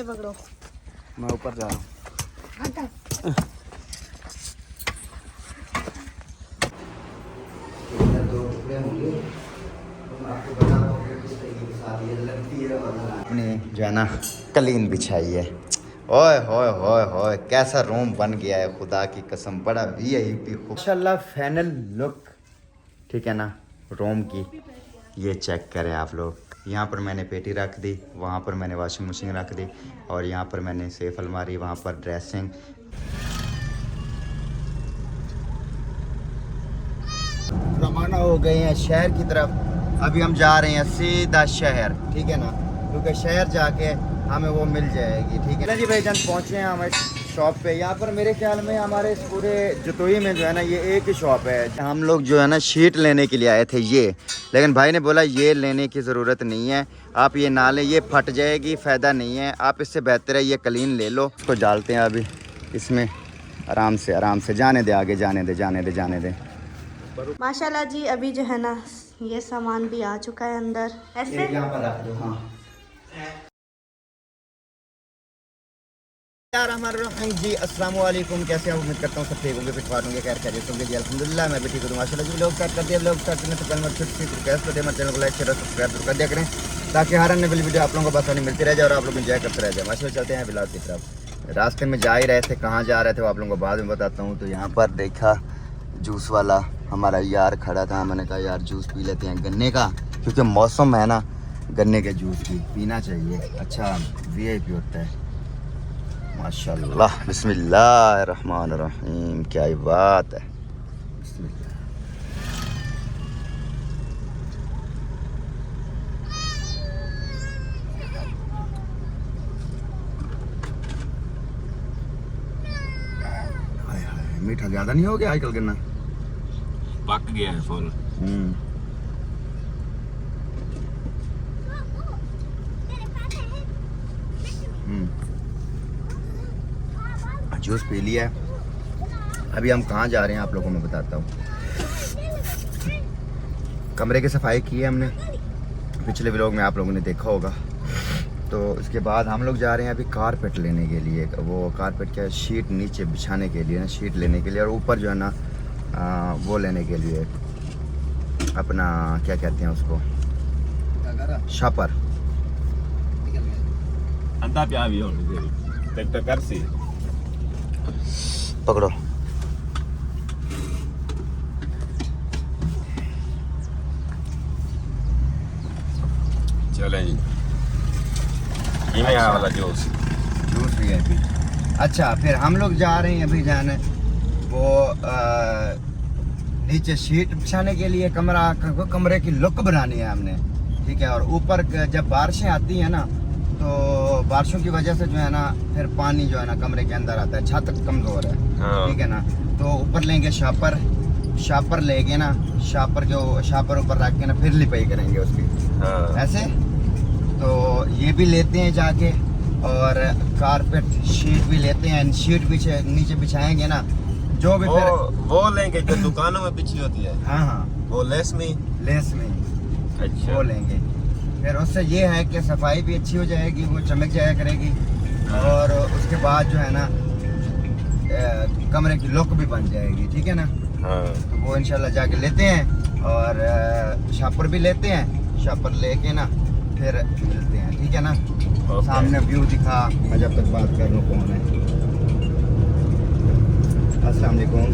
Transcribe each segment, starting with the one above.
पकड़ो। मैं ऊपर जा रहा हूँ। अपनी जो है ना कलीन बिछाई है। ओए होए होए होए कैसा रूम बन गया है, खुदा की कसम बड़ा वीआईपी माशाल्लाह फाइनल लुक। ठीक है ना रूम की, ये चेक करें आप लोग। यहाँ पर मैंने पेटी रख दी, वहाँ पर मैंने वॉशिंग मशीन रख दी और यहाँ पर मैंने सेफ अलमारी, वहाँ पर ड्रेसिंग। रवाना हो गए हैं शहर की तरफ। अभी हम जा रहे हैं सीधा शहर, ठीक है ना, क्योंकि शहर जाके हमें वो मिल जाएगी। ठीक है ना जी भाईजान, पहुँचे हैं हमें शॉप पे। यहाँ पर मेरे ख्याल में हमारे इस पूरे जतोई में जो है ना ये एक ही शॉप है। हम लोग जो है ना शीट लेने के लिए आए थे ये, लेकिन भाई ने बोला ये लेने की ज़रूरत नहीं है, आप ये ना लें, ये फट जाएगी, फ़ायदा नहीं है, आप इससे बेहतर है ये क्लीन ले लो। इसको डालते हैं अभी इसमें, आराम से जाने दे, आगे जाने दे। माशाल्लाह जी, अभी जो है ना ये सामान भी आ चुका है अंदर। ऐसे यहाँ पर रख दो। हाँ जी, अस्सलाम वालेकुम, कैसे हैं? उम्मीद करता हूँ सब ठीक होंगे, फिट होंगे, खैर खैरियत होंगे जी। अल्हम्दुलिल्लाह मैं भी ठीक हूँ माशाल्लाह जी। लोग स्टार्ट कर दिए, लोग स्टार्ट करने से पहले मैं छोटी सी रिक्वेस्ट करते हैं, मेरे चैनल को लाइक शेयर और सब्सक्राइब जरूर कर दिया करें, ताकि हर अन्य वीडियो आप लोगों को आसानी मिलती रह जाए और आप लोग एंजॉय करते रह जाए। माशाल्लाह चलते हैं ब्लॉग की तरफ। रास्ते में जा ही रहे थे, कहाँ जा रहे थे वो आप लोगों को बाद में बताता हूँ। तो यहाँ पर देखा जूस वाला हमारा यार खड़ा था, मैंने कहा यार जूस पी लेते हैं गन्ने का, क्योंकि मौसम है ना गन्ने के जूस की पीना चाहिए, अच्छा वीआईपी होता है माशाल्लाह। बिस्मिल्लाहिर्रहमानिर्रहीम, क्या ही बात है। बिस्मिल्लाह। हाय हाय, मीठा ज़्यादा नहीं हो गया आजकल गन्ना? पक गया है फुल। जूस पी लिया है। अभी हम कहाँ जा रहे हैं आप लोगों को मैं बताता हूँ। कमरे की सफाई की है हमने, पिछले व्लॉग में आप लोगों ने देखा होगा। तो इसके बाद हम लोग जा रहे हैं अभी कारपेट लेने के लिए। वो कारपेट क्या शीट नीचे बिछाने के लिए ना, शीट लेने के लिए, और ऊपर जो है ना वो लेने के लिए अपना क्या कहते हैं उसको, शापर। अंता प्या भी हो ट्रैक्टर कर सी पकड़ो। चलें जी, ये में वाला जूस भी है अभी। अच्छा फिर हम लोग जा रहे हैं अभी जाने वो नीचे शीट बिछाने के लिए, कमरे की लुक बनानी है हमने, ठीक है। और ऊपर जब बारिशें आती हैं ना, तो बारिशों की वजह से जो है ना फिर पानी जो है ना कमरे के अंदर आता है, छत कमजोर है, ठीक है ना। तो ऊपर लेंगे शापर लेके ना, शापर ऊपर रख के ना फिर लिपाई करेंगे उसकी, ऐसे। तो ये भी लेते हैं जाके, और कारपेट शीट भी लेते हैं, शीट भी नीचे बिछाएंगे ना, जो भी फिर वो लेंगे जो दुकानों में बिछी होती है। हाँ वो लेस में अच्छा वो लेंगे। फिर उससे ये है कि सफाई भी अच्छी हो जाएगी, वो चमक जाया करेगी, और उसके बाद जो है ना कमरे की लुक भी बन जाएगी, ठीक है ना। तो वो इंशाल्लाह जाके लेते हैं, और शापर भी लेते हैं, शापर लेके ना फिर मिलते हैं, ठीक है ना। सामने व्यू दिखा, मैं जब तक बात कर लूँ कौन है। अस्सलाम वालेकुम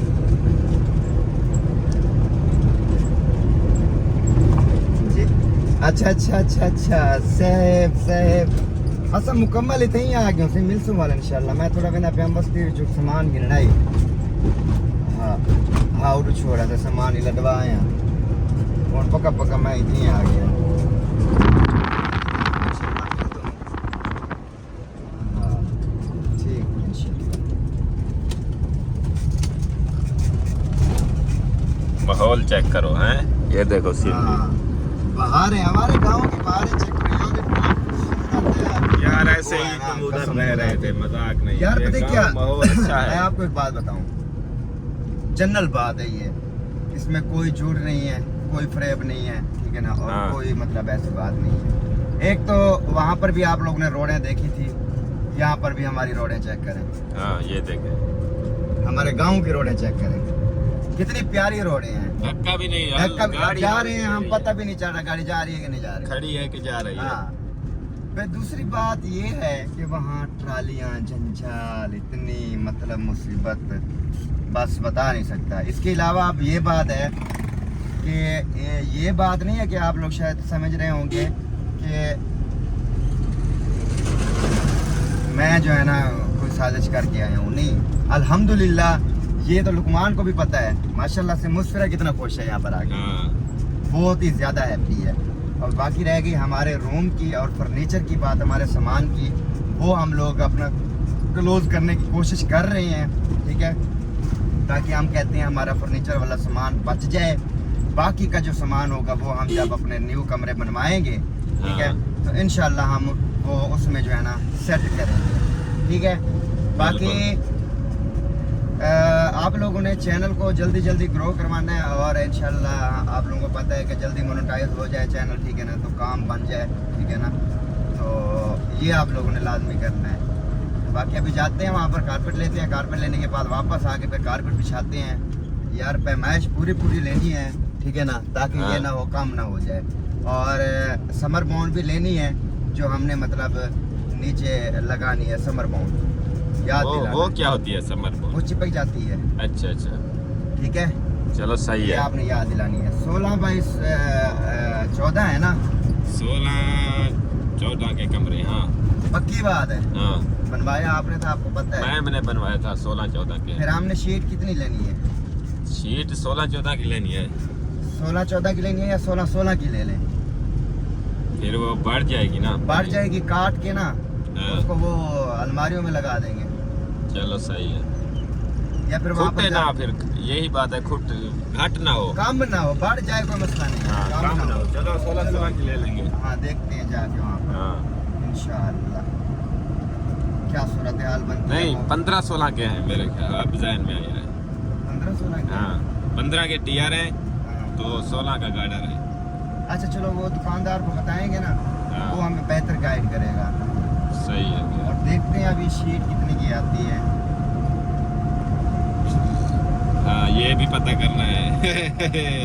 जी। अच्छा साहब असा मुकम्मल इतने ही आ गए मिलसूं वाला इंशाल्लाह। मैं थोड़ा बिना पे बस जो सामान गिनना ही। हाँ उड़ छोड़ा था सामान ही लडवा आया और पक्का मैं इतने ही आ गया। हाँ ठीक इंशाल्लाह। माहौल चेक करो हैं, ये देखो बाहर है, हमारे गांव के बाहर है, चेक यार ऐसे ही तुम उधर रह रहे थे, मजाक नहीं यार। पता क्या माहौल अच्छा है। मैं आपको एक बात बताऊं, जनरल बात है ये, इसमें कोई झूठ नहीं है, कोई फ्रेब नहीं है, ठीक है ना, और कोई मतलब ऐसी बात नहीं है। एक तो वहाँ पर भी आप लोगों ने रोडें देखी थी, यहाँ पर भी हमारी रोडें चेक करें, हाँ ये देखें, हमारे गांव की रोडें चेक करें, कितनी प्यारी रोडें हैं। धक्का भी नहीं, धक्का गाड़ी जा रहे हैं, हम पता भी नहीं चल रहा गाड़ी जा रही है कि नहीं जा रही, खड़ी है कि जा रही है। हाँ। फिर दूसरी बात ये है कि वहाँ ट्रालियाँ, जंजाल, इतनी मतलब मुसीबत बस बता नहीं सकता। इसके अलावा अब ये बात है कि ये बात नहीं है कि आप लोग शायद समझ रहे होंगे कि मैं जो है ना कोई साजिश करके आया हूँ, नहीं। अल्हम्दुलिल्लाह ये तो लुकमान को भी पता है, माशाल्लाह से मुस्फिरा कितना खुश है यहाँ पर आके, हाँ बहुत ही ज़्यादा हैप्पी है। और बाकी रह गई हमारे रूम की और फर्नीचर की बात, हमारे सामान की, वो हम लोग अपना क्लोज करने की कोशिश कर रहे हैं, ठीक है, ताकि हम कहते हैं हमारा फर्नीचर वाला सामान बच जाए। बाकी का जो सामान होगा वो हम जब अपने न्यू कमरे बनवाएंगे, ठीक है, तो इंशाल्लाह हम वो उसमें जो है ना सेट करेंगे, ठीक है। बाकी आप लोगों ने चैनल को जल्दी जल्दी ग्रो करवाना है और इंशाल्लाह आप लोगों को पता है कि जल्दी मोनेटाइज हो जाए चैनल, ठीक है ना, तो काम बन जाए, ठीक है ना, तो ये आप लोगों ने लाजमी करना है। बाकी अभी जाते हैं वहाँ पर कारपेट लेते हैं, कारपेट लेने के बाद वापस आके फिर कारपेट बिछाते हैं। यार पैमाइश पूरी लेनी है, ठीक है ना, ताकि ये ना हो कम ना हो जाए। और समर बाउंड भी लेनी है जो हमने मतलब नीचे लगानी है, समर बाउंड याद दिलाना। वो क्या होती है समर वो बाउंड? चिपक जाती है, अच्छा अच्छा, ठीक है, चलो सही ये है। आपने याद दिलानी है। 16 बाई 14 है ना, 16-14 के कमरे, हाँ पक्की बात है। हाँ, बनवाया आपने था, आपको पता है। मैंने बनवाया था 16-14 के। फिर हमने शीट कितनी लेनी है? शीट 16-14 की लेनी है, 16-14 की लेनी है या 16-16 की ले लें? फिर वो बढ़ जाएगी ना, बढ़ जाएगी, काट के ना हाँ। उसको वो अलमारियों में लगा देंगे, चलो सही है। या फिर वहाँ खुटे पर ना, फिर यही बात है, खुट घट ना हो, कम ना हो, बढ़ जाए कोई मसला नहीं, हाँ कम ना हो। चलो 16-16 की ले लेंगे। हाँ देखते हैं जाके वहाँ पर हाँ इंशाअल्लाह क्या सूरत हाल बनती है। नहीं, 15-16 के हैं मेरे ख्याल, अब जहन में आया है। 15-16 हाँ 15 के टीआर है तो 16 का गार्डर है। अच्छा चलो वो दुकानदार को बताएंगे ना, हाँ। वो हमें बेहतर गाइड करेगा। सही है। और देखते हैं अभी शीट कितने की आती है। हाँ ये भी पता करना है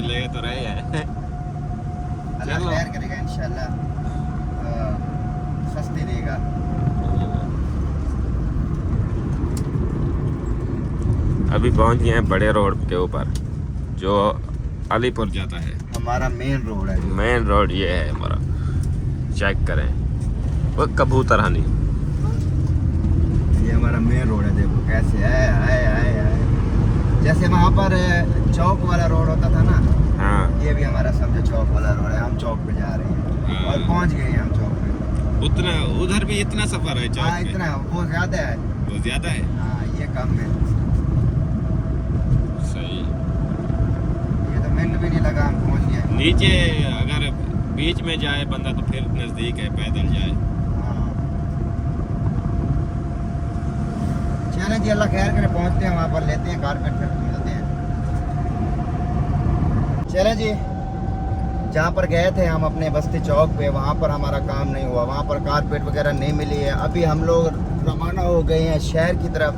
ले तो रहे हैं। अल्लाह चलो। खैर करेगा इंशाल्लाह, सस्ती देगा। अभी पहुंच गए हैं बड़े रोड के ऊपर जो अलीपुर जाता है। हमारा मेन रोड है जो। मेन रोड ये है हमारा, चेक करें वो कबूतरहानी। ये हमारा मेन रोड है, देखो कैसे है, आए जैसे वहाँ पर चौक वाला रोड होता था ना, हाँ ये भी हमारा समझो चौक वाला रोड है। हम चौक पे जा रहे हैं हाँ। और पहुँच गए हैं हम चौक पे। उतना उधर भी इतना सफर है चौक हाँ पे? इतना, वो ज्यादा है। वो ज्यादा है। हाँ ये कम है, सही। ये तो मिनट भी नहीं लगा, हम पहुँच गए। नीचे अगर बीच में जाए बंदा तो फिर नजदीक है, पैदल जाए। हाँ चलें जी, अल्लाह खैर करे, पहुँचते हैं वहाँ पर, लेते हैं कारपेट, फिर मिलते हैं। चलें जी, जहाँ पर गए थे हम अपने बस्ती चौक पे, वहाँ पर हमारा काम नहीं हुआ, वहाँ पर कारपेट वगैरह नहीं मिली है। अभी हम लोग रवाना हो गए हैं शहर की तरफ।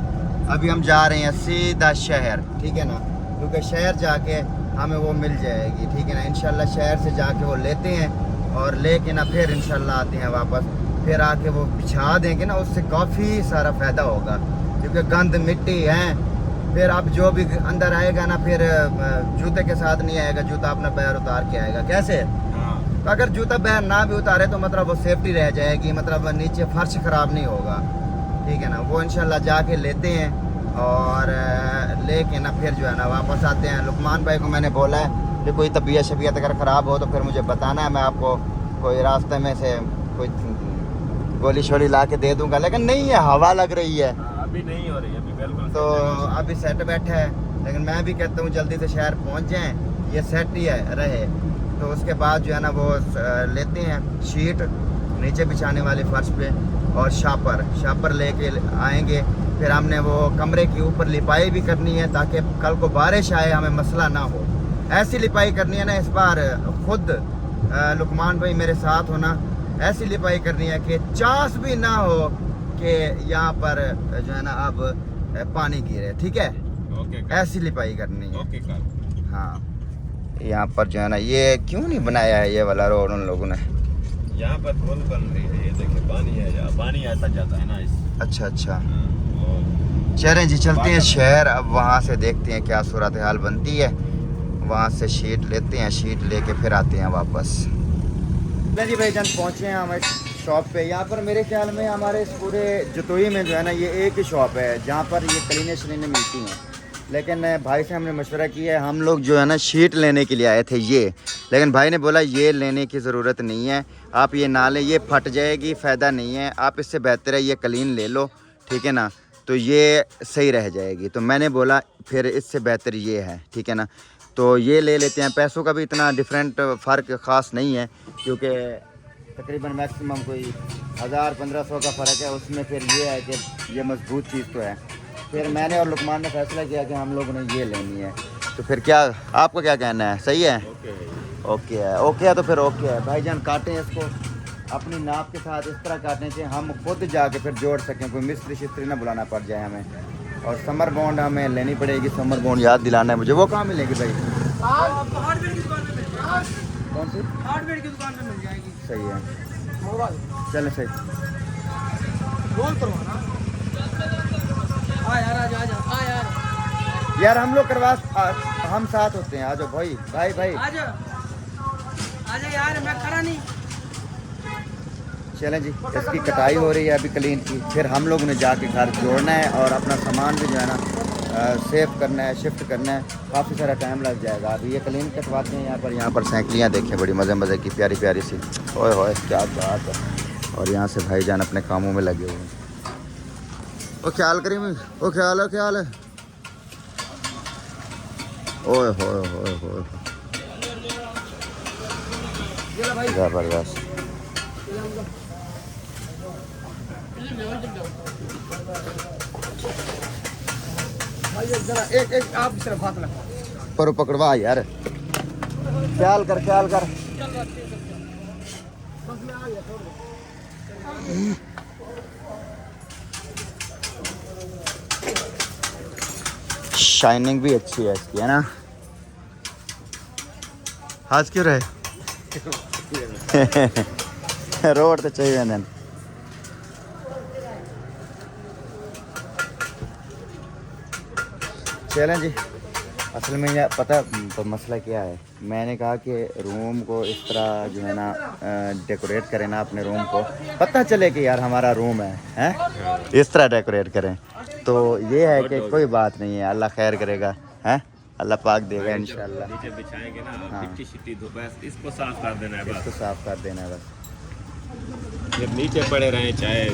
अभी हम जा रहे हैं सीधा शहर, ठीक है ना, क्योंकि शहर जाके हमें वो मिल जाएगी, ठीक है ना। इंशाल्लाह शहर से जाके वो लेते हैं और लेके ना फिर इंशाल्लाह आते हैं वापस, फिर आके वो बिछा देंगे ना, उससे काफ़ी सारा फ़ायदा होगा, क्योंकि गंद मिट्टी है। फिर अब जो भी अंदर आएगा ना, फिर जूते के साथ नहीं आएगा, जूता अपना पैर उतार के आएगा। कैसे? हाँ तो अगर जूता पैर ना भी उतारे तो मतलब वो सेफ्टी रह जाएगी, मतलब नीचे फर्श ख़राब नहीं होगा, ठीक है ना। वो इंशाल्लाह जाके लेते हैं और लेके ना फिर जो है ना वापस आते हैं। लुकमान भाई को मैंने बोला है कि कोई तबीयत शबीयत अगर ख़राब हो तो फिर मुझे बताना है, मैं आपको कोई रास्ते में से कोई गोली शोली ला के दे दूँगा। लेकिन नहीं है, हवा लग रही है अभी नहीं हो रही, अभी बिल्कुल। तो अभी सेट बैठा है, लेकिन मैं भी कहता हूँ जल्दी से शहर पहुँच जाएं, ये सेट ही है रहे तो उसके बाद जो है ना वो लेते हैं शीट नीचे बिछाने वाले फर्श पे और शापर लेके आएंगे। फिर हमने वो कमरे के ऊपर लिपाई भी करनी है ताकि कल को बारिश आए हमें मसला ना हो। ऐसी लिपाई करनी है ना इस बार, खुद लुकमान भाई मेरे साथ होना, ऐसी लिपाई करनी है कि चांस भी ना हो कि यहाँ पर जो है ना अब पानी गिरे, ठीक है, ओके ऐसी लिपाई करनी है। ओके कर। हाँ, यहाँ पर जो है ना ये क्यों नहीं बनाया है ये वाला रोड उन लोगों ने? यहाँ पर पुल बन रही है, ये देखिए पानी है, यहाँ पानी आता जाता है ना इस। अच्छा अच्छा, और चलें जी चलते हैं शहर। अब वहाँ से देखते हैं क्या सूरत हाल बनती है, वहाँ से शीट लेते हैं, शीट लेके फिर आते हैं वापस। जी भाईजान पहुँचे हैं हमारे शॉप पे। यहाँ पर मेरे ख्याल में हमारे इस पूरे जतोई में जो है ना ये एक ही शॉप है जहाँ पर ये क्लीनें श्रीनें मिलती हैं। लेकिन भाई से हमने मशवरा किया है, हम लोग जो है ना शीट लेने के लिए आए थे ये, लेकिन भाई ने बोला ये लेने की ज़रूरत नहीं है, आप ये ना लें, ये फट जाएगी, फ़ायदा नहीं है, आप इससे बेहतर है ये क्लीन ले लो, ठीक है ना, तो ये सही रह जाएगी। तो मैंने बोला फिर इससे बेहतर ये है, ठीक है ना, तो ये ले लेते हैं। पैसों का भी इतना डिफरेंट फ़र्क ख़ास नहीं है, क्योंकि तकरीबन मैक्सिमम कोई 1000-1500 का फ़र्क है उसमें। फिर ये है कि ये मजबूत चीज़ तो है। फिर मैंने और लुकमान ने फैसला किया कि हम लोगों ने ये लेनी है। तो फिर क्या आपका क्या कहना है, सही है? ओके है, ओके है तो फिर ओके है। भाईजान काटें इसको अपनी नाप के साथ, इस तरह काटने से हम खुद जाके फिर जोड़ सकें, कोई मिस्त्री शिस्त्री ना बुलाना पड़ जाए हमें। और समर बॉन्ड हमें लेनी पड़ेगी, समर बॉन्ड याद दिलाना है मुझे। वो कहाँ मिलेगी भाई? हार्डवेयर की दुकान पे मिल जाएगी। कौन सी? हार्डवेयर की दुकान पे मिल जाएगी। सही है, मोबाइल चलें सही। रोल करवाना। आ यार आ जा आ यार यार हम लोग करवा, हम साथ होते हैं, आ जाओ भाई भाई भाई आ जा यार, मैं खड़ा नहीं। चलें जी, इसकी कटाई हो रही है अभी क्लीन की, फिर हम लोगों ने जाके घर जोड़ना है और अपना सामान भी जो है ना सेव करना है, शिफ्ट करना है, काफ़ी सारा टाइम लग जाएगा। अभी ये क्लीन कटवाते हैं। यहाँ पर साइकिलियाँ देखें, बड़ी मज़े मज़े की प्यारी प्यारी सी, ओए होए क्या बात है। और यहाँ से भाईजान अपने कामों में लगे हुए हैं। ओ ख्याल करें, ओ ख्याल है, ख्याल है, ओए होए होए होए, ज़बरदस्त। एक आप सिर्फ हाथ लगा पर पकड़वा यार, ख्याल कर ख्याल कर। शाइनिंग भी अच्छी है इसकी, है ना? हाथ क्यों रहे? रोड तो चाहिए ना। चलें जी, असल में यह पता तो मसला क्या है, मैंने कहा कि रूम को इस तरह जो है ना डेकोरेट करें ना, अपने रूम को पता चले कि यार हमारा रूम है, हैं? इस तरह डेकोरेट करें। तो ये है कि कोई बात नहीं है, अल्लाह खैर करेगा, हैं? अल्लाह पाक देगा इंशाल्लाह। नीचे बिछाएंगे ना, हाँ। मिट्टी शिट्टी तो बस इसको साफ कर देना है, इसको बस साफ कर देना है बस। फिर नीचे पड़े रहे चाहे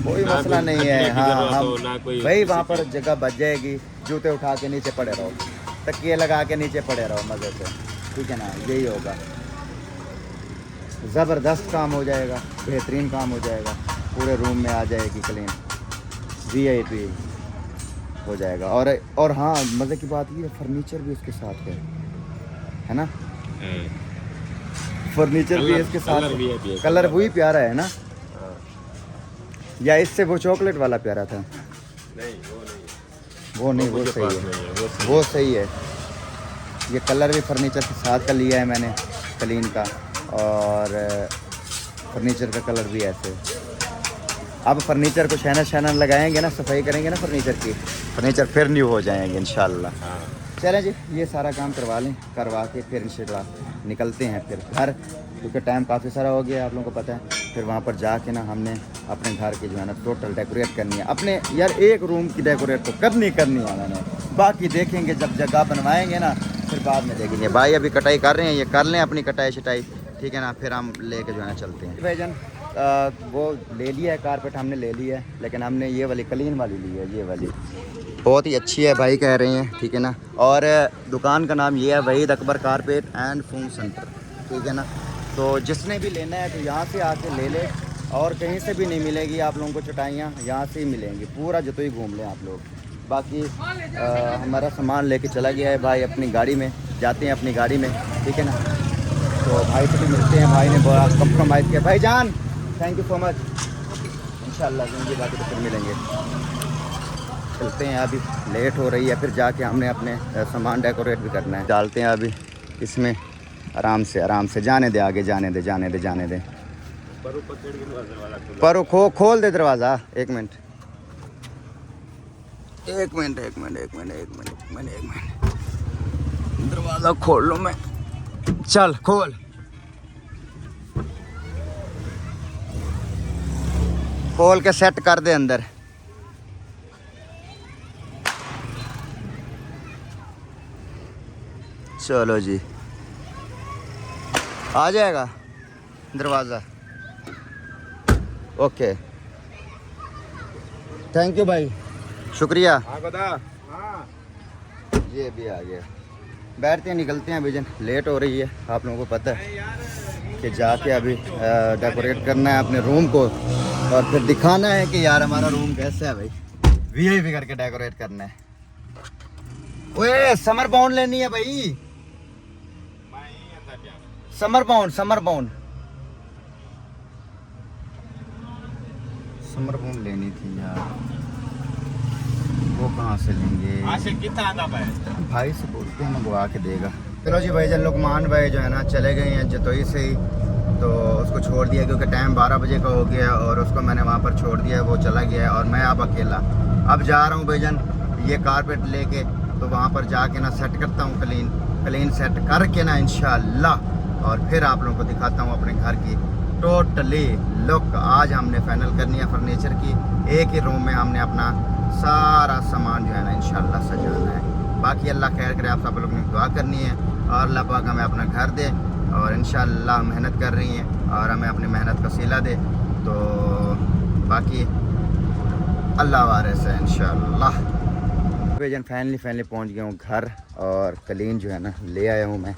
कोई ना मसला कोई नहीं है। खतरे की हाँ जरूरत हम हो, ना कोई भाई किसी वहाँ पर की- जगह बच जाएगी, जूते उठा के नीचे पड़े रहो, तकिए लगा के नीचे पड़े रहो मज़े से, ठीक है ना? यही होगा, ज़बरदस्त काम हो जाएगा, बेहतरीन काम हो जाएगा, पूरे रूम में आ जाएगी क्लीन, VIP हो जाएगा। और हाँ मज़े की बात ये, फर्नीचर भी उसके साथ है ना? हाँ। फर्नीचर भी कलर- इसके कलर साथ, भी है, कलर वही प्यारा है ना, या इससे वो चॉकलेट वाला प्यारा था? नहीं वो नहीं, वो मुझे सही पास है, नहीं है, वो वो सही है। ये कलर भी फर्नीचर के साथ का लिया है मैंने, क्लीन का, और फर्नीचर का कलर भी ऐसे। अब फर्नीचर को शैनर लगाएंगे ना, सफाई करेंगे ना फर्नीचर की, फर्नीचर फिर न्यू हो जाएंगे इंशाल्लाह। हाँ। चलें जी, ये सारा काम करवा लें, करवा के फिर इंशाल्लाह निकलते हैं फिर घर, क्योंकि टाइम काफ़ी सारा हो गया, आप लोगों को पता है। फिर वहाँ पर जाके ना हमने अपने घर की जो है ना टोटल डेकोरेट करनी है। अपने यार एक रूम की डेकोरेट तो करनी है मैंने, बाकी देखेंगे जब जगह बनवाएंगे ना, फिर बाद में देखेंगे। भाई अभी कटाई कर रहे हैं, ये कर लें अपनी कटाई शटाई, ठीक है ना, फिर हम लेके जो है ना चलते हैं। भाईजान वो ले लिया है कारपेट, हमने ले लिया है, लेकिन हमने ये वाली क्लीन वाली ली है, ये वाली बहुत ही अच्छी है भाई कह रहे हैं, ठीक है ना। और दुकान का नाम ये है Waheed Akbar carpet and foam centre, ठीक है ना। तो जिसने भी लेना है तो यहाँ से आके ले ले, और कहीं से भी नहीं मिलेगी आप लोगों को चटाइयाँ, यहाँ से ही मिलेंगी, पूरा जतोई घूम लें आप लोग। बाकी हमारा सामान लेके चला गया है भाई अपनी गाड़ी में, जाते हैं अपनी गाड़ी में, ठीक है ना। तो भाई से भी मिलते हैं, भाई ने बड़ा कम्प्रोमाइज़ किया। भाई जान थैंक यू सो मच, इंशाल्लाह जिंदगी बाकी तो फिर मिलेंगे। चलते हैं, अभी लेट हो रही है, फिर जाके हमने अपने सामान डेकोरेट भी करना है। डालते हैं अभी इसमें, आराम से जाने दे, आगे जाने दे। पर खोल दे दरवाज़ा। एक मिनट, दरवाज़ा खोल लो मैं। चल खोल। खोल के सेट कर दे अंदर। चलो जी, आ जाएगा दरवाज़ा। ओके, थैंक यू भाई, शुक्रिया। ये भी आ गया। बैठते हैं, निकलते हैं विजन, लेट हो रही है, आप लोगों को पता है कि जाके अभी डेकोरेट करना है अपने रूम को और फिर दिखाना है कि यार हमारा रूम कैसा है भाई। वीआईपी करके डेकोरेट करना है। ओए समर बाउंड लेनी है भाई, समर बाउंड लेनी थी यार। वो कहाँ से लेंगे? भाई से बोलते हैं, मंगवा के देगा। चलो जी भाईजान, लुकमान भाई जो है ना चले गए हैं जतोई से ही, तो उसको छोड़ दिया क्योंकि टाइम 12 बजे का हो गया और उसको मैंने वहाँ पर छोड़ दिया, वो चला गया है और मैं अब अकेला अब जा रहा हूँ भाईजान ये कारपेट लेके। तो वहाँ पर जाके ना सेट करता हूँ, क्लीन सेट करके ना इंशाल्लाह, और फिर आप लोगों को दिखाता हूँ अपने घर की टोटली लुक। आज हमने फाइनल करनी है फर्नीचर की। एक ही रूम में हमने अपना सारा सामान जो है ना इंशाल्लाह सजाना है। बाकी अल्लाह खैर करे, आप सब लोगों ने दुआ करनी है और अल्लाह पाक हमें अपना घर दे और इंशाल्लाह मेहनत कर रही हैं और हमें अपनी मेहनत का सिला दे। तो बाकी अल्लाह वारिस है इंशाल्लाह। भाईजान फाइनली पहुंच गया हूँ घर और कलीन जो है ना ले आया हूँ मैं।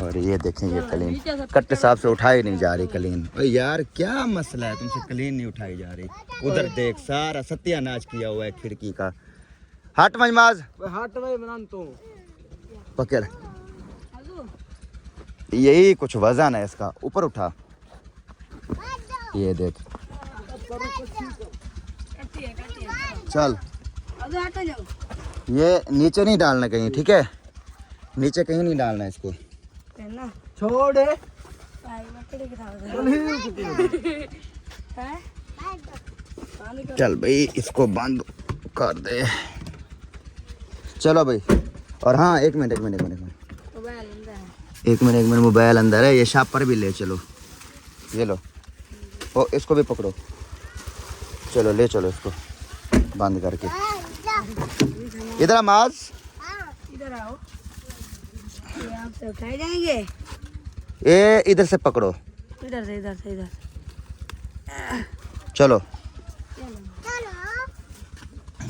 और ये देखें, ये कलीन कट्टे साहब से उठाई नहीं जा रही कलीन। ओए यार क्या मसला है, तुमसे कलीन नहीं उठाई जा रही? उधर देख, सारा सत्यानाश किया हुआ है खिड़की का। हट मजमाज, हट भाई बना तो पकड़। यही कुछ वजन है इसका, ऊपर उठा। ये देख, चल ये नीचे नहीं डालना कहीं, ठीक है? नीचे कहीं नहीं डालना इसको, छोड़। चल भाई इसको बंद कर दे। चलो भाई, और हाँ एक मिनट मोबाइल अंदर है, ये शापर भी ले चलो। ये लो, ओ इसको भी पकड़ो। चलो ले चलो इसको बंद करके। इधर आमाज, इधर आओ, ये आपसे उठाए जाएंगे। ये इधर से पकड़ो, इधर से चलो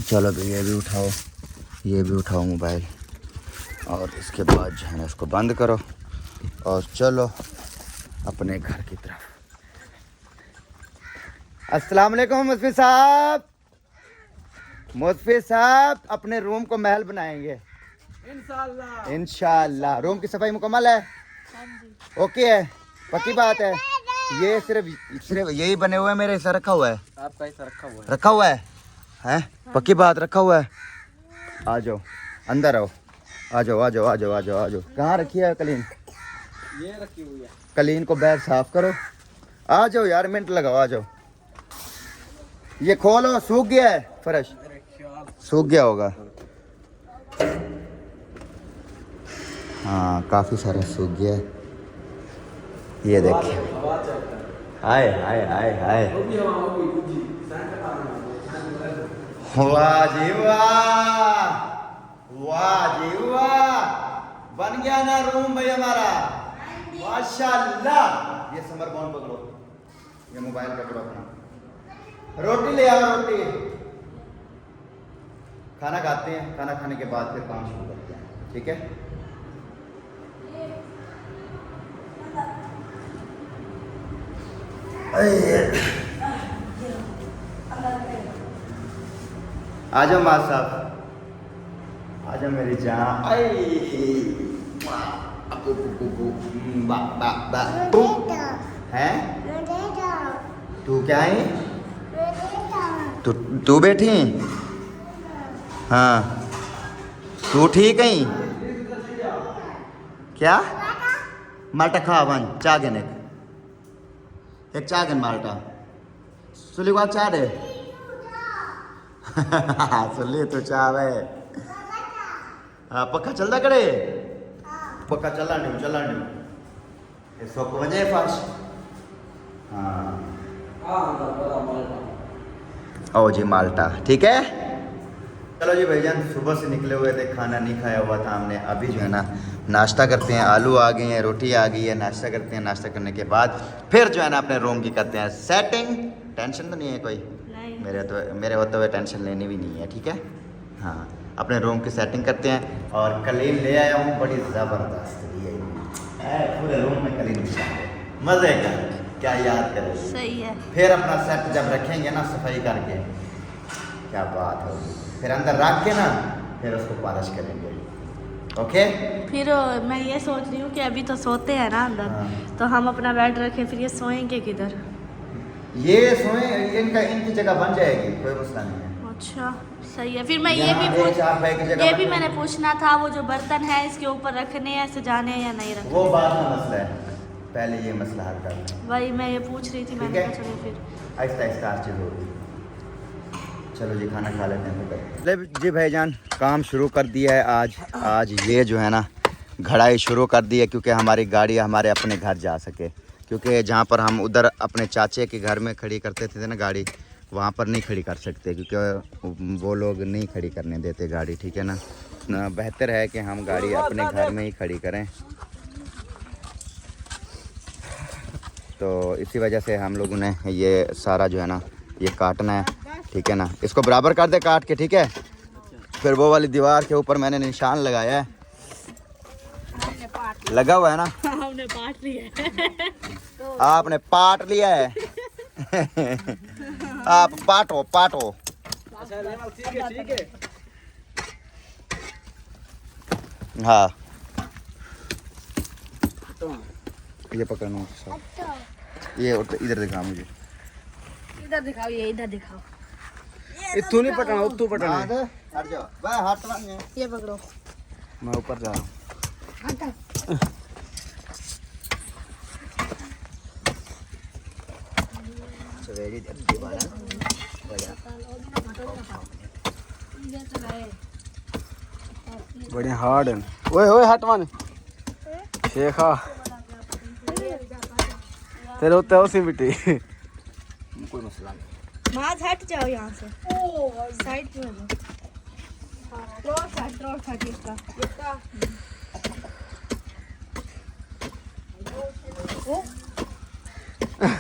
चलो भाई ये भी उठाओ मोबाइल, और इसके बाद जो है ना इसको बंद करो और चलो अपने घर की तरफ। अस्सलाम वालेकुम मुस्फी साहब, अपने रूम को महल बनाएंगे इंशाल्लाह। रूम की सफाई मुकम्मल है? ओके है, पक्की बात है? ये सिर्फ यही बने हुए हैं, मेरे हिस्सा रखा हुआ है? आपका हिस्सा रखा हुआ है हैं? पक्की बात, रखा हुआ है? आ जाओ अंदर आओ, आ जाओ। कहाँ रखी है कलीन? ये रखी हुई है। कलीन को बैग साफ करो। आ जाओ यार, मिनट लगाओ, आ जाओ। ये खोलो, सूख गया है फर्श, सूख गया होगा। हाँ काफ़ी सारा सूख गया है। ये देखिए, हाय वाह जी वाह, बन गया ना रूम भाई हमारा, माशाल्लाह। ये समर बाउंड पकड़ो, ये मोबाइल पकड़ो अपना। रोटी ले आओ, रोटी। खाना खाते हैं, खाना खाने के बाद फिर काम शुरू करते हैं, ठीक है? आ जाओ माँ साहब, आ जाओ मेरी जान। है तू क्या है? तू बैठी? हाँ तू ठीक है? क्या माल्टा खा वन चागन एक चागन माल्टा सुली बात चाह दे सुली तो चावे पक्का चलता करे पक्का चला नहीं इसको वजह फाश हाँ ओ जी माल्टा ठीक है। चलो जी भाईजान सुबह से निकले हुए थे, खाना नहीं खाया हुआ था हमने। अभी जो है ना नाश्ता करते हैं, आलू आ गए हैं, रोटी आ गई है, नाश्ता करते हैं। नाश्ता करने के बाद फिर जो है ना अपने रूम की करते हैं सेटिंग। टेंशन तो नहीं है कोई? नहीं। मेरे होते हुए टेंशन लेनी भी नहीं है, ठीक है। हाँ अपने रूम की सेटिंग करते हैं। और कलीन ले आया हूँ, बड़ी ज़बरदस्त ली है, पूरे रूम में कलीन मज़े का, क्या याद करें। सही है। फिर अपना सेट जब रखेंगे ना सफाई करके, क्या बात होगी, फिर अंदर रख के ना फिर उसको पॉलिश करेंगे। ओके फिर मैं ये सोच रही हूँ कि अभी तो सोते हैं ना अंदर, हाँ। तो हम अपना बेड रखें, फिर ये सोएंगे किधर? ये सोए इनकी जगह बन जाएगी, कोई मसला नहीं है। अच्छा सही है। फिर मैं ये यहाँ भी एक चार पाई की जगह ये बन भी जाएगी। मैंने पूछना था, वो जो बर्तन है इसके ऊपर रखने हैं, सजाने हैं या नहीं रखने? वो बात का मसला है, पहले ये मसला हल कर लें। वही मैं ये पूछ रही थी, मैंने है। कहा चलो फिर आहिस्ता आहिस्ता हर चीज़ होगी। चलो जी खाना खा लेते हैं तो। ले जी भाईजान काम शुरू कर दिया है आज ये जो है ना घड़ाई शुरू कर दी है, क्योंकि हमारी गाड़ी हमारे अपने घर जा सके। क्योंकि जहाँ पर हम उधर अपने चाचे के घर में खड़ी करते थे ना गाड़ी, वहाँ पर नहीं खड़ी कर सकते, क्योंकि वो लोग नहीं खड़ी करने देते गाड़ी, ठीक है ना। बेहतर है कि हम गाड़ी अपने घर में ही खड़ी करें। तो इसी वजह से हम लोगों ने ये सारा जो है ना ये काटना है, ठीक है ना। इसको बराबर कर दे काट के, ठीक है। फिर वो वाली दीवार के ऊपर मैंने निशान लगाया है, लगा हुआ है ना। हमने पाट लिया है। आपने पाट लिया है। आप पाटो पाटो। ठीक है। हाँ ये पकड़ना, ये इधर दिखा मुझे, इधर दिखाओ, ये इधर दिखाओ। इतू नहीं पटना, उतू पटना है। हट जाओ भाई, हाथ लगाएंगे। ये पकड़ो। मैं ऊपर जा रहा हूँ। बढ़िया हार्ड है। ओए ओए हटवान शेखा तेरे होते उसी बेटी। कोई मसला नहीं। माज हट जाओ यहाँ से, साइड पे हो जाओ। रोड साइड इसका।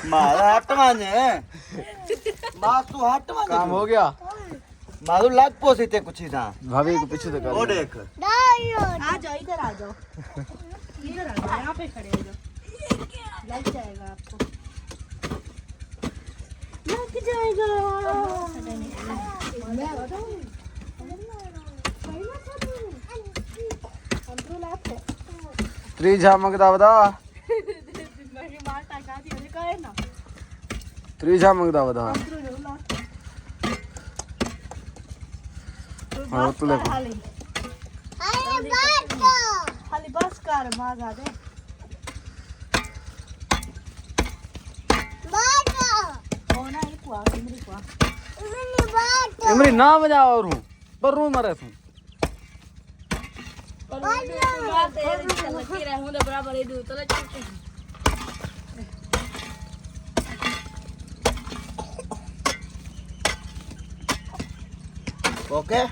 मारा हट माने मास तू हट माने काम हो गया। मारू लाग पोसीते कुछ ही था। भाभी को पीछे से कर। वो देख आ जाओ, इधर आ जाओ, इधर आ जाओ, यहाँ पे खड़े हो जाओ, लग जाएगा आपको, लग जाएगा। त्रिझा मंगदा बता। त्रिझा मंगदा बता। हाँ तो ले। खाली बस कर, माज आ दे। होना ही कुआ, इमरी कुआ। इमरी ना बजा और हूँ पर रू मरे तू। ओके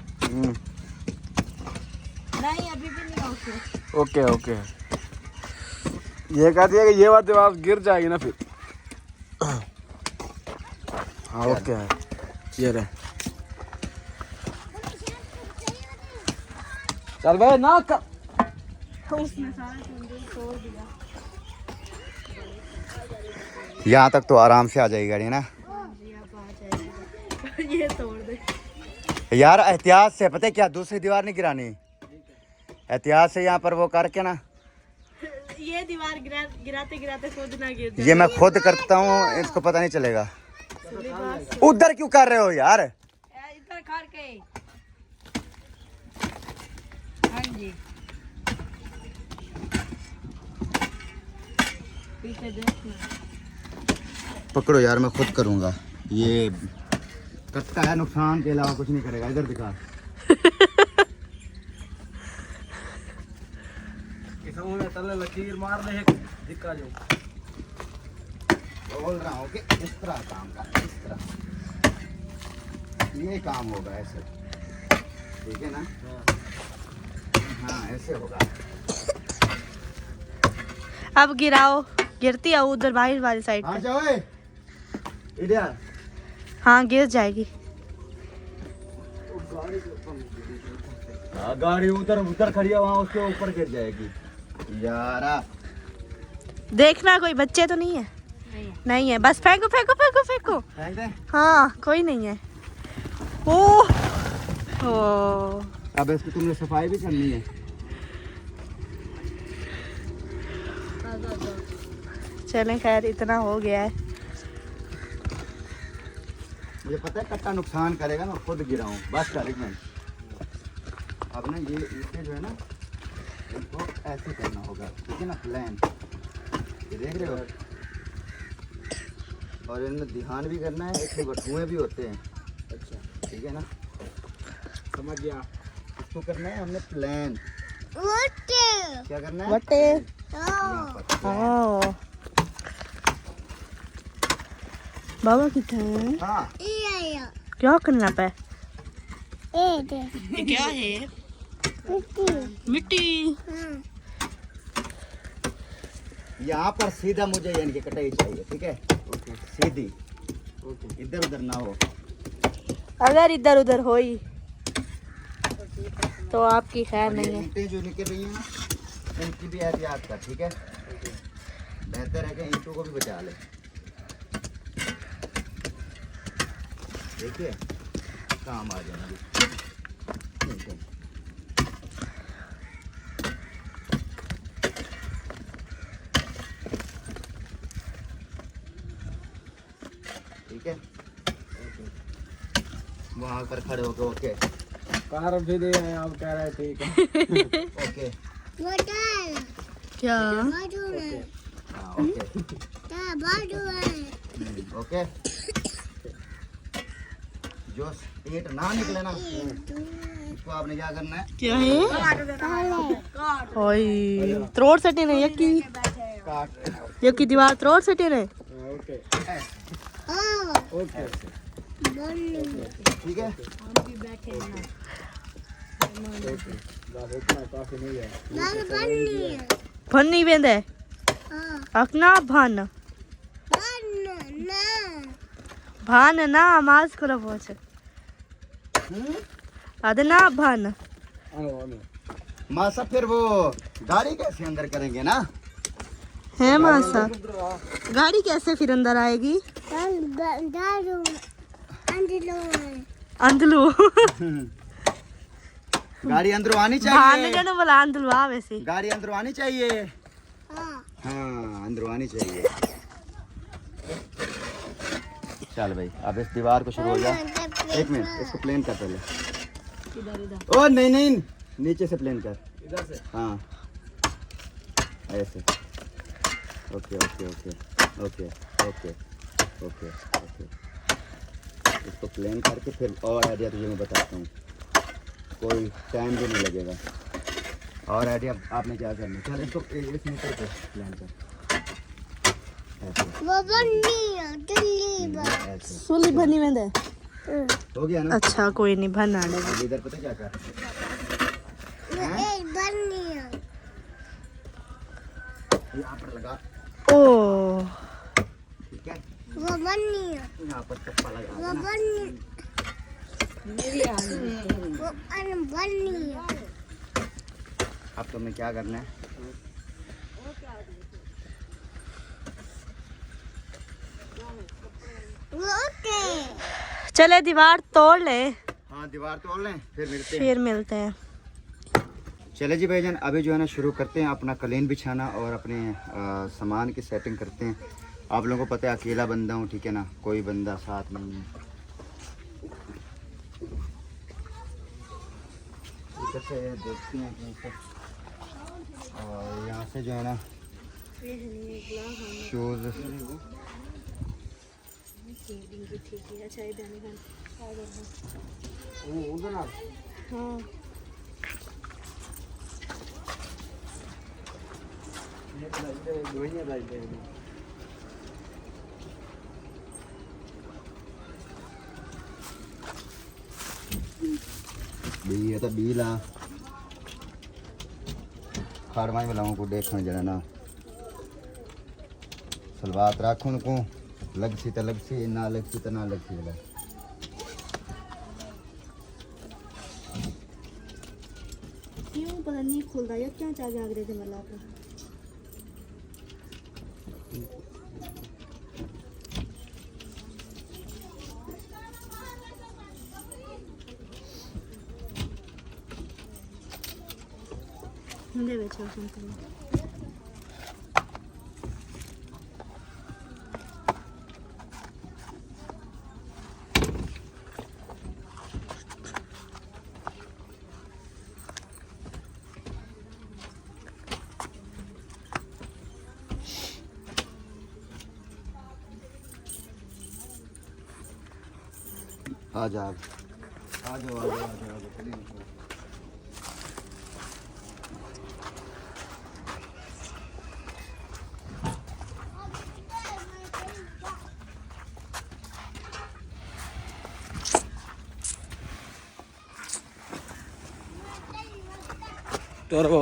नहीं अभी भी नहीं ओके। Okay okay. ये कहती है कि ये बात दीवार गिर जाएगी ना फिर। हाँ ओके है ये रहे। चल भाई ना कर। उसने सारा तंदूर तोड़ दिया। यहाँ तक तो आराम से आ जाएगी गाड़ी ना। ये तोड़ दे यार एहतियात से, पता है क्या, दूसरी दीवार नहीं गिरानी, एहतियात से यहाँ पर वो करके ना। ये दीवार गिराते गिराते खुद ना गिर जाए। ये मैं खुद करता हूँ, इसको पता नहीं चलेगा। उधर क्यों कर रहे हो यार? इधर खार के। हाँ जी। पीछे देखना। पकड़ो यार, मैं खुद करूंगा। ये कट्टा है, नुकसान के अलावा कुछ नहीं करेगा। इधर दिखा। तले लकीर मार ले दिक्का जो बोल रहा हूँ कि इस तरह काम का, इस तरह ये काम होगा ऐसे, ठीक है ना? हाँ ऐसे होगा। अब गिराओ, गिरती है उधर बाहर वाली साइड हाँ पे। जाओ इधर। हाँ गिर जाएगी। गाड़ी उधर उधर खड़ी है, वहाँ उसके ऊपर गिर जाएगी यारा। देखना कोई बच्चे तो नहीं है। नहीं है, बस फेंको फेंको फेंको फेंको। फेंक दे। हाँ कोई नहीं है। ओह अब इसकी तुमने सफाई भी करनी है। चलें खैर, इतना हो गया है। मुझे पता है कट्टा नुकसान करेगा, मैं खुद गिराऊं। बस कर एक मिनट। अब ना ये इसे जो है ना, इनको ऐसे करना होगा, ठीक है ना? प्लान ये देख रहे हो, और इनमें ध्यान भी करना है। इसमें बटुए भी होते हैं। अच्छा ठीक है ना, समझ गया। इसको करना है हमने प्लान। क्या करना है? वटे। यहाँ पर plan। ओह बाबा कितना है? हाँ क्या करना पे? क्या है? मिट्टी। यहाँ पर सीधा मुझे यानी कि कटाई चाहिए, ठीक है? सीधी, इधर उधर ना हो। अगर इधर उधर होई तो आपकी खैर और ये नहीं है। ईंटें जो निकल रही हैं ना, इनकी भी एहतियात कर, ठीक है? बेहतर है कि ईंटों को भी बचा ले। देखिए काम आ जाएंगे। ठीक है, वहाँ पर खड़े होके ओके कार भी दे रहे हैं, आप कह रहे हैं ठीक है। ओके। क्या? हाँ ओके ओके। जो ईंट ना निकले ना, उसको आपने क्या करना है? क्या है? ओए त्रोड़ सटे ने यकी, काट। यकी दीवार त्रोड़ सटे ने। ओके ऐसे, ओके ठीक है? बस इतना काफी नहीं है। भन्नी वेंदे अकना भान भान ना माज करो पहुंच अदना भान। मासा फिर वो गाड़ी कैसे अंदर करेंगे ना? है मासा, गाड़ी कैसे फिर अंदर आएगी? अंदलू गाड़ी अंदर आनी भान चाहिए। जनो बोला अंदलू आ वैसे। गाड़ी अंदर आनी चाहिए। हाँ अंदर आनी चाहिए। चल भाई, अब इस दीवार को शुरू हो जा। एक मिनट, इसको प्लेन कर पहले। ओ नहीं नहीं, नीचे से प्लेन कर। इधर से हाँ ऐसे। Okay okay okay okay okay okay okay. इसको प्लेन करके फिर और आइडिया तुझे मैं बताता हूँ, कोई टाइम भी नहीं लगेगा। और आइडिया आपने क्या करना है? चल इसको इस मीटर पे प्लान कर। ऐसे ऐसे सुली भनी वेंदे। हो गया ना? अच्छा कोई नहीं भन आने दे। अब इधर पता क्या कर, यहाँ पर लगा, ओ ठीक है? यहाँ पर चप्पा लगा देना। अब तुम्हें क्या करना है? चले दीवार तोड़ ले, हाँ दीवार तोड़ लें, फिर मिलते हैं। फिर मिलते हैं। चले जी भाईजान, अभी जो है ना शुरू करते हैं अपना कलीन बिछाना और अपने सामान की सेटिंग करते हैं। आप लोगों को पता है अकेला बंदा हूँ, ठीक है ना, कोई बंदा साथ नहीं है। इधर से देखते हैं कहीं से, और यहाँ से जो है ना शूज़ हाँ ये तो बीला खाड़वाई वालों को देखने जरा ना सलवात राखूं को लग सी तो लग सी, ना लग सी तो ना लग सी वाला। क्यों पता नहीं खुल रहा है क्या चाह जाग रहे थे मतलब आप दे बेचो संतरा आ जाओ आ जाओ आ जाओ आ जाओ चलिए। तो वो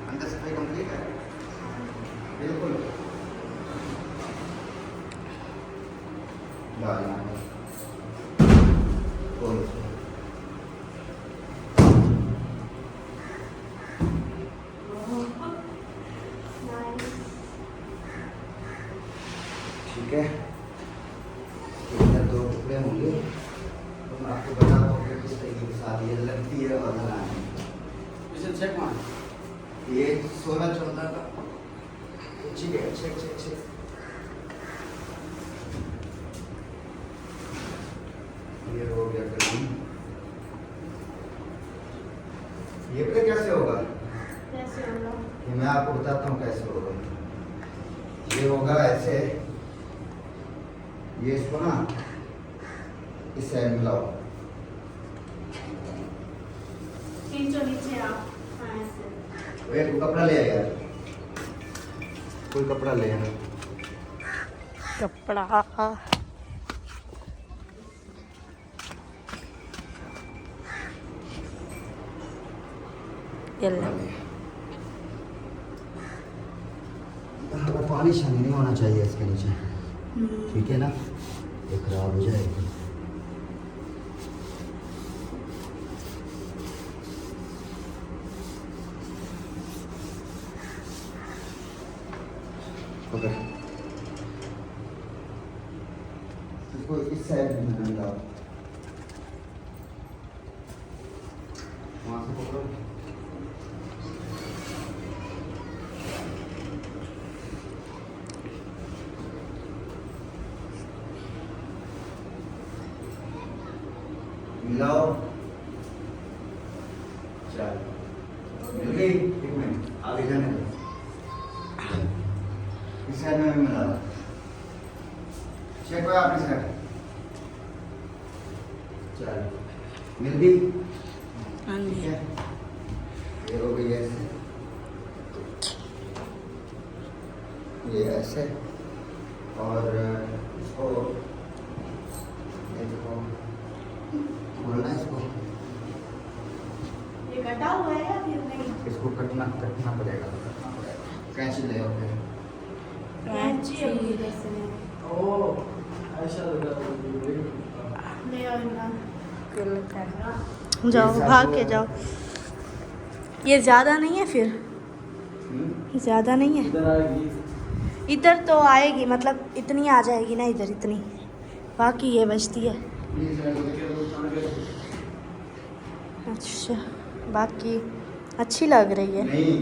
अंदर सफाई कंप्लीट है बिल्कुल। ठीक है, इधर 2 टुकड़े होंगे, तो मैं आपको बता दूँ कि किस तरीके के साथ ये लगती है और लगानी है। इसे चेक मार, ये 16-14 का ठीक है, चेक चेक चेक। ये हो गया करीब। ये पता कैसे होगा? कैसे होगा? ये मैं आपको बताता हूँ कैसे होगा। ये होगा ऐसे, ये इसको ना इस साइड मिलाओ, खींचो नीचे आप। हाँ ऐसे। एक कपड़ा ले आ यार, कोई कपड़ा ले आ। कपड़ा यहाँ पर पानी शानी नहीं होना चाहिए इसके नीचे, ठीक है ना, ये खराब हो जाएगा। पकड़, इसको इस साइड में मिलाओ, वहाँ से पकड़ो। मिलाओ, चल मिल गई। 1 मिनट आगे जाने दो, इस साइड में मिला दो, चेक करो आप इस साइड। चल मिल गई, ठीक है। ये हो गई ऐसे, ये ऐसे, और इसको खोलना है, इसको ये कटा हुआ है या फिर नहीं? इसको कटना पड़ेगा, कैंची ले आओ फिर। कैंची होगी जैसे ले आओ ना। जाओ भाग के जाओ। ये ज़्यादा नहीं है फिर? ज़्यादा नहीं है इधर तो आएगी, मतलब इतनी आ जाएगी ना इधर, इतनी, बाकी ये बचती है। अच्छा बाकी अच्छी लग रही है। नहीं,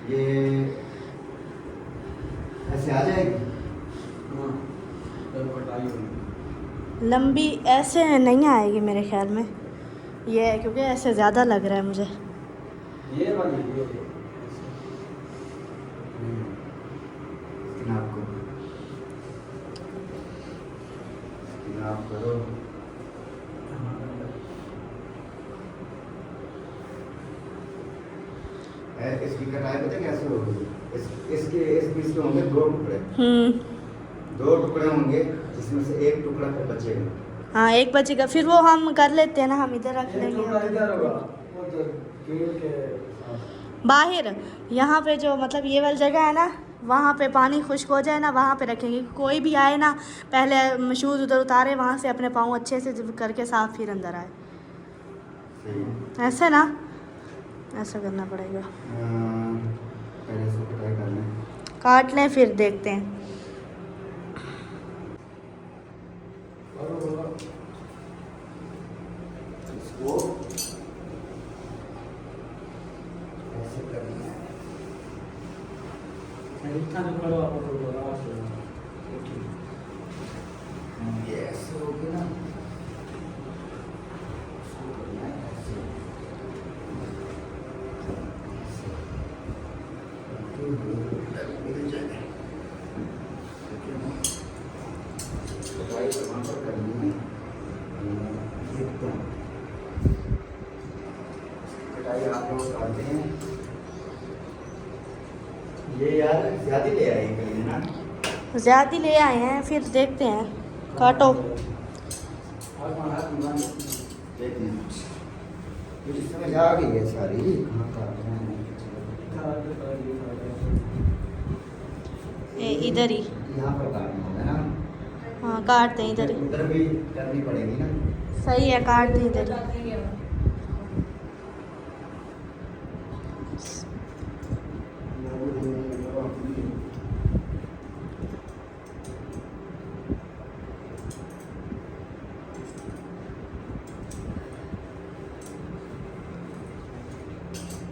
ये ऐसे आ जाएगी। लंबी ऐसे नहीं आएगी मेरे ख्याल में ये, क्योंकि ऐसे ज़्यादा लग रहा है मुझे। ये वाली नाप करो। इसकी कटाई पता कैसे होगी? इसके इस पीस के होंगे 2 टुकड़े। 2 टुकड़े होंगे, जिसमें से 1 टुकड़ा फिर बचेगा। हाँ, एक बचेगा, फिर वो हम कर लेते हैं ना, हम इधर रख लेंगे बाहर। यहाँ पे जो मतलब ये वाली जगह है ना, वहाँ पे पानी खुश्क हो जाए ना, वहाँ पे रखेंगे। कोई भी आए ना, पहले शूज़ उधर उतारे, वहाँ से अपने पाँव अच्छे से करके साफ फिर अंदर आए। ऐसे ना, ऐसा करना पड़ेगा। पहले इसको कटाई कर लें। काट लें फिर देखते हैं। इसको ऐसे करना है। ये ऐसे हो गया ना, इसको करना है ऐसे। मिल जाए कटाई वहाँ पर करनी है। एकदम कटाई आप लोग करते हैं। ये यार ज़्यादा ले आए कहीं ना, ज़्यादा ले आए हैं, फिर देखते हैं। काटो। देखते हैं। मुझे समझ आ गई है सारी, कहाँ काटना है। इधर ही। यहाँ पर काटना होगा ना। हाँ, काट दें इधर ही। उधर भी करनी पड़ेगी ना। सही है, काट दें इधर ही।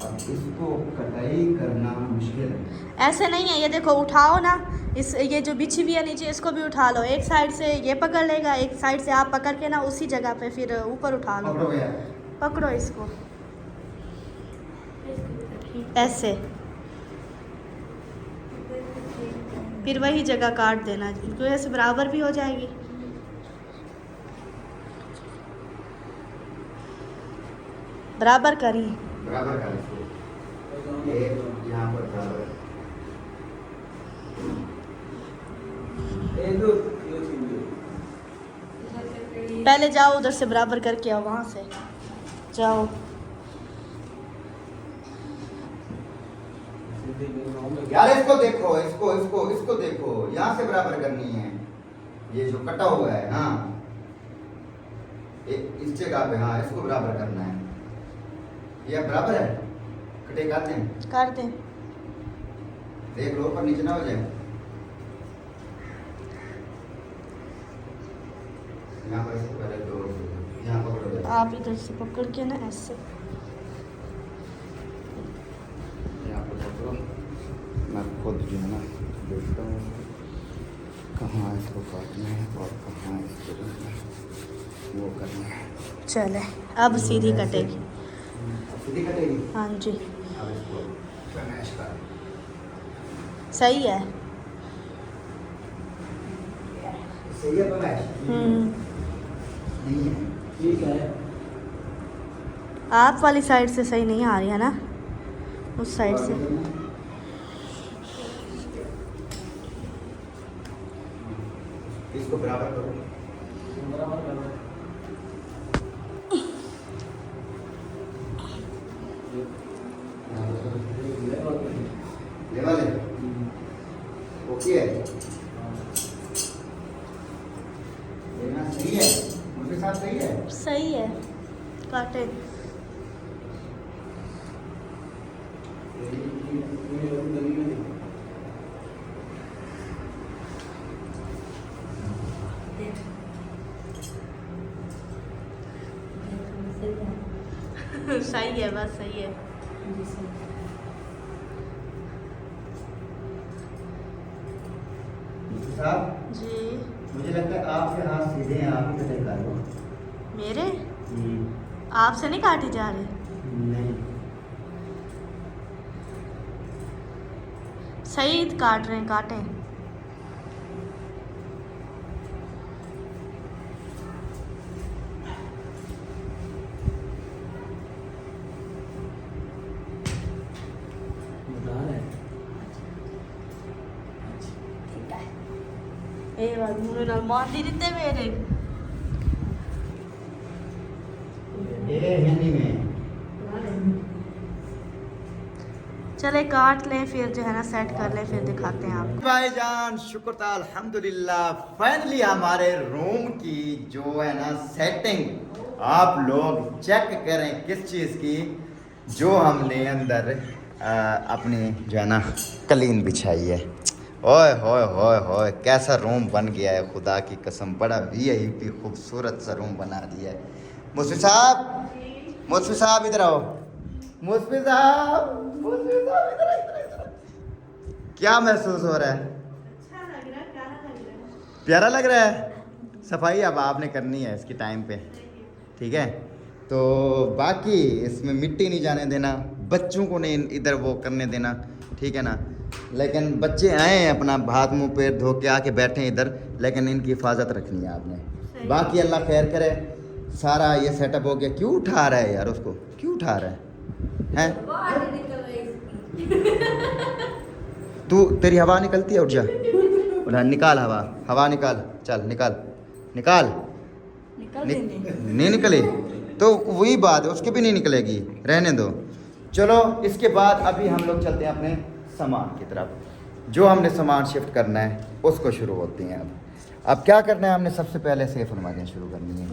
अब इसको कटाई करना मुश्किल है। ऐसे नहीं है, ये देखो, उठाओ ना, इस ये जो बिछी हुई है नीचे, इसको भी उठा लो। एक साइड से ये पकड़ लेगा, एक साइड से आप पकड़ के ना उसी जगह पे फिर ऊपर उठा लो। पकड़ो यार। पकड़ो इसको ऐसे, फिर वही जगह काट देना, क्योंकि ऐसे बराबर भी हो जाएगी। बराबर करी। बराबर कर इसको। ये यहाँ पर बराबर। पहले जाओ उधर से बराबर करके आओ, वहाँ से जाओ। यार इसको देखो, इसको इसको इसको देखो, यहाँ से बराबर करनी है। ये जो कटा हुआ है, हाँ, इस जगह पे, हाँ, इसको बराबर करना है। ये बराबर है, कटे कर दें। कर दें। देख लो ऊपर नीचे ना हो जाए। यहाँ पर इसको पहले दो, यहाँ पकड़ो। आप इधर से पकड़ के ना ऐसे, यहाँ पर पकड़ो। मैं खुद जो है ना देखता हूँ कहाँ इसको काटना है और कहाँ इसको वो करना है। चले, अब सीधी कटेगी। सीधी कटेगी। हाँ जी, अब इसको मैश कर। सही है। सही है मैश? नहीं है। ठीक है। आप वाली साइड से सही नहीं आ रही है ना, उस साइड से। इसको बराबर करो। लेवल है। ओके है। लेना सही है, मुझे साथ सही है। सही है, काटे। सही है, बस सही है। साहब जी मुझे लगता है आपके हाथ सीधे हैं, आप ही कटिंग कर लो। मेरे आपसे नहीं काटी जा रही? नहीं सही काट रहे हैं, काटें। ए बार मुझे ना मार दी देते मेरे। ये हिंदी में चले काट लें, फिर जो है ना सेट कर लें, फिर दिखाते हैं आपको। भाईजान शुक्र था अल्हम्दुलिल्लाह, फाइनली हमारे रूम की जो है ना सेटिंग आप लोग चेक करें किस चीज़ की, जो हमने अंदर अपनी जो है ना कलीन बिछाई है। ओए होए होए होए कैसा रूम बन गया है, खुदा की कसम बड़ा वीआईपी खूबसूरत सा रूम बना दिया है। मुस्फी साहब इधर आओ। मुस्फी साहब इधर। क्या महसूस हो रहा है? अच्छा लग रहा है, प्यारा लग रहा है। प्यारा लग रहा है। सफाई अब आपने करनी है इसकी टाइम पे, ठीक है? तो बाकी इसमें मिट्टी नहीं जाने देना, बच्चों को नहीं इधर वो करने देना, ठीक है ना? लेकिन बच्चे आए हैं अपना हाथ मुंह पैर धो के आके बैठे हैं इधर, लेकिन इनकी हिफाजत रखनी है आपने। बाकी अल्लाह खैर करे। सारा ये सेटअप हो गया। क्यों उठा रहा है यार उसको, क्यों उठा रहा है? तू तेरी हवा निकलती है, उठ जा। उठा, निकाल हवा निकाल, चल निकाल। नहीं निकले तो वही बात है, उसकी भी नहीं निकलेगी, रहने दो। चलो इसके बाद अभी हम लोग चलते हैं अपने सामान की तरफ। जो हमने सामान शिफ्ट करना है उसको शुरू होते हैं। अब क्या करना है, हमने सबसे पहले सेफ अलमारियाँ शुरू करनी है।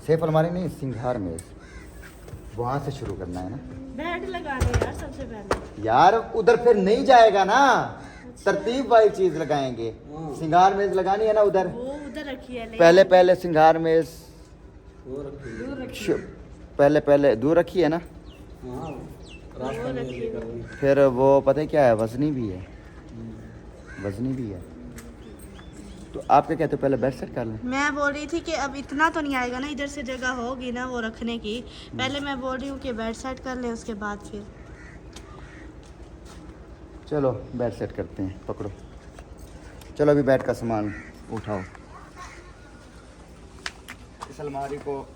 सेफ अलमारी नहीं, सिंगार मेज, वहाँ से शुरू करना है ना। बेड लगाने यार सबसे पहले। यार उधर फिर नहीं जाएगा ना, तरतीब वाली चीज लगाएंगे। सिंगार मेज लगानी है ना उधर, वो उधर रखी है। पहले सिंगार मेज पहले दूर रखी है ना। फिर वो पता है क्या है, वजनी भी है। तो आप क्या कहते हो, पहले बेड सेट कर लें? मैं बोल रही थी कि अब इतना तो नहीं आएगा ना, इधर से जगह होगी ना वो रखने की। पहले मैं बोल रही हूँ कि बेड सेट कर लें, उसके बाद फिर चलो बेड सेट करते हैं, पकड़ो। चलो अभी बेड का सामान उठाओ। इस अलमारी को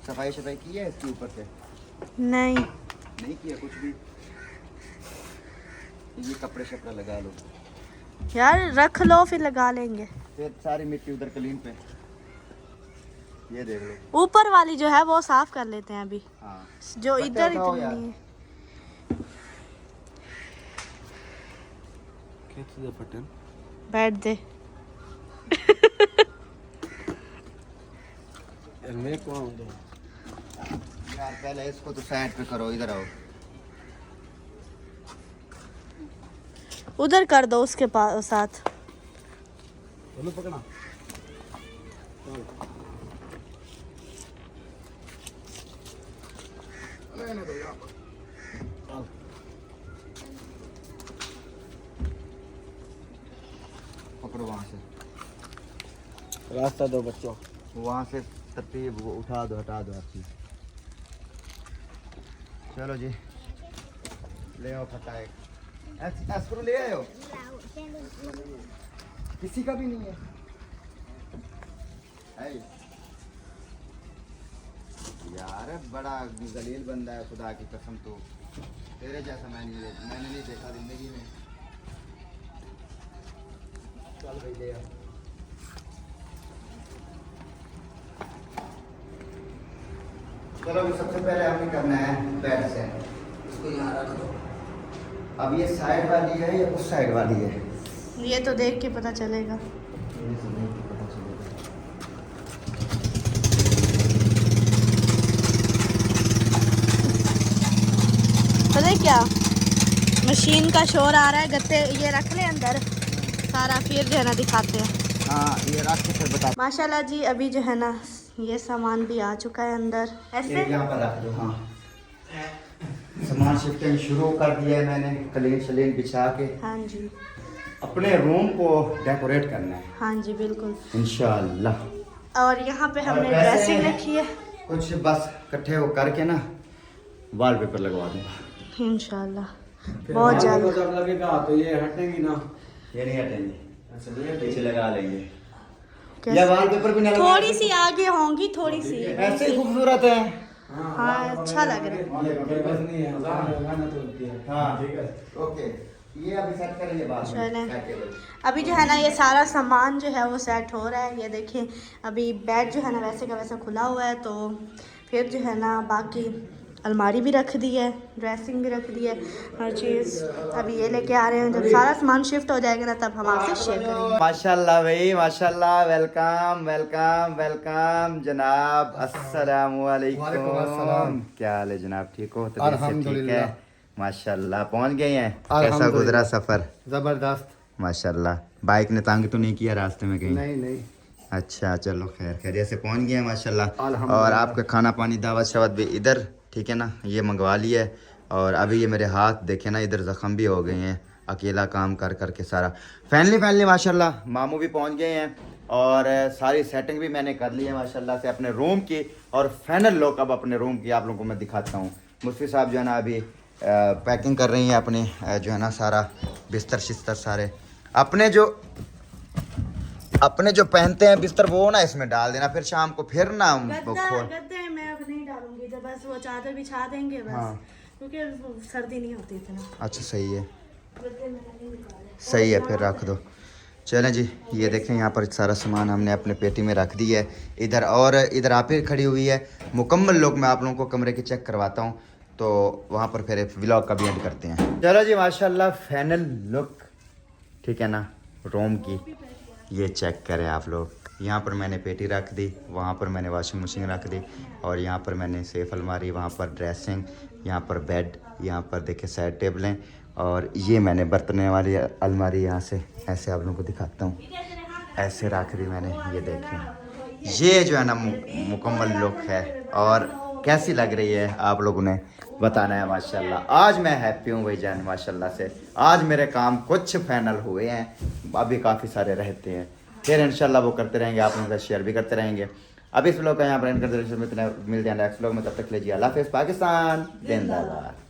सफाई की है इसके ऊपर से? नहीं किया कुछ भी। ये कपड़े शपड़ा लगा लो यार, रख लो फिर लगा लेंगे। फिर सारी मिट्टी उधर कलीन पे, ये देख लो। ऊपर वाली जो है वो साफ कर लेते हैं अभी। हाँ जो इधर उठाओ इतनी यार। नहीं है। बैठ दे। यार पहले इसको तो साइड पे करो, इधर आओ। उधर कर दो उसके पास साथ। पकड़ा पकड़ो वहाँ से, रास्ता दो बच्चों। वहाँ से तरतीब वो उठा दो, हटा दो आपकी। चलो जी, ले आओ फटा एक। स्क्रू ले आए हो? किसी का भी नहीं है। यार बड़ा जलील बंदा है, खुदा की कसम। तो तेरे जैसा मैंने नहीं देखा जिंदगी में। चल भाई ले आओ। चलो अभी सबसे पहले हमें करना है बेड सेट। इसको यहाँ रख दो। अब ये साइड वाली है या उस साइड वाली है, ये तो देख के पता चलेगा। पता है क्या, मशीन का शोर आ रहा है। गत्ते ये रख ले अंदर सारा, फिर जो है ना दिखाते हैं। हाँ ये रख के फिर बता। माशाल्लाह जी, अभी जो है ना ये सामान भी आ चुका है अंदर। ऐसे यहाँ पर रख दो। हाँ सामान शिफ्टिंग शुरू कर दिया है मैंने, कलीन शलीन बिछा के हाँ जी, अपने रूम को डेकोरेट करना है हाँ जी बिल्कुल। इंशाल्लाह। और यहाँ पे हमने और पैसे ड्रेसिंग हैं। रखी है कुछ बस इकट्ठे वो करके ना वॉलपेपर लगवा दूंगा इंशाल्लाह बहुत जल्द। जब लगेगा तो ये हटेंगी ना। ये नहीं हटेंगे, अच्छा नहीं पीछे लगा लेंगे। कैसे? या वॉलपेपर भी ना लगाएं। थोड़ी सी आगे होंगी, थोड़ी सी। ऐसे ही खूबसूरत है। हाँ अच्छा लग रहा है। बस नहीं है लगाना तो होती है। हाँ ठीक है, ओके। ये अभी सेट करेंगे बाद में। चलें। क्या केबल। अभी जो है ना ये सारा सामान जो है वो सेट हो रहा है। ये देखिए अभी बेड जो है ना वैसे का वैसा खुला हुआ है, तो फिर जो है ना बाकी अलमारी भी रख दी है, ड्रेसिंग भी रख दी है, हर चीज़ अभी ये लेके आ रहे हैं। जब सारा सामान शिफ्ट हो जाएगा ना तब हम आपसे शेयर करेंगे। माशाल्लाह भाई माशाल्लाह, वेलकम वेलकम वेलकम जनाब, अस्सलामु अलैकुम। क्या हाल है जनाब, ठीक हो? तो ठीक है माशाल्लाह। पहुंच गए हैं, कैसा गुजरा सफर? जबरदस्त। माशाल्लाह। बाइक ने तंग तो नहीं किया रास्ते में कहीं? नहीं नहीं, अच्छा चलो खैर खैरियत से पहुंच गए हैं माशाल्लाह। और आपका खाना पानी दावत शवत भी इधर, ठीक है ना, ये मंगवा लिया है। और अभी ये मेरे हाथ देखे ना इधर ज़ख़म भी हो गए हैं, अकेला काम कर कर के सारा। फैमिली माशाल्लाह मामू भी पहुंच गए हैं और सारी सेटिंग भी मैंने कर ली है माशाल्लाह से अपने रूम की। और फाइनल लुक अब अपने रूम की आप लोगों को मैं दिखाता हूँ। मुफ्ती साहब जो है ना अभी पैकिंग कर रही हैं अपने जो है ना सारा बिस्तर शिस्तर सारे अपने जो पहनते हैं बिस्तर वो ना इसमें डाल देना, फिर शाम को फिर ना वो खोल। गद्दे मैं अब नहीं डालूंगी, तो बस वो चादर बिछा देंगे बस। हाँ। क्योंकि सर्दी नहीं होती इतना। अच्छा सही है, गद्दे मैंने नहीं निकाले। सही है, फिर रख दो। चलें जी, ये देखें यहाँ पर सारा सामान हमने अपने पेटी में रख दिया है इधर। और इधर आप ही खड़ी हुई है। मुकम्मल लुक मैं आप लोगों को कमरे की चेक करवाता हूँ, तो वहाँ पर फिर व्लॉग का भी एंड करते हैं। चलो जी माशाल्लाह फाइनल लुक, ठीक है ना, रूम की ये चेक करें आप लोग। यहाँ पर मैंने पेटी रख दी, वहाँ पर मैंने वॉशिंग मशीन रख दी, और यहाँ पर मैंने सेफ अलमारी, वहाँ पर ड्रेसिंग, यहाँ पर बेड, यहाँ पर देखे साइड टेबलें, और ये मैंने बर्तने वाली अलमारी यहाँ से ऐसे आप लोगों को दिखाता हूँ, ऐसे रख दी मैंने। ये देखें, ये जो है ना मुकम्मल लुक है। और कैसी लग रही है आप लोगों ने बताना है माशाल्लाह। आज मैं हैप्पी हूँ भाईजान माशाल्लाह से। आज मेरे काम कुछ फाइनल हुए हैं, अभी काफ़ी सारे रहते हैं, फिर इंशाल्लाह वो करते रहेंगे, आप लोगों का शेयर भी करते रहेंगे। अब इस व्लॉग का यहाँ पर एंड करते रहेंगे, मिलते हैं नेक्स्ट व्लॉग में। तब तक लीजिए अल्लाह हाफ़िज़, पाकिस्तान जिंदाबाद।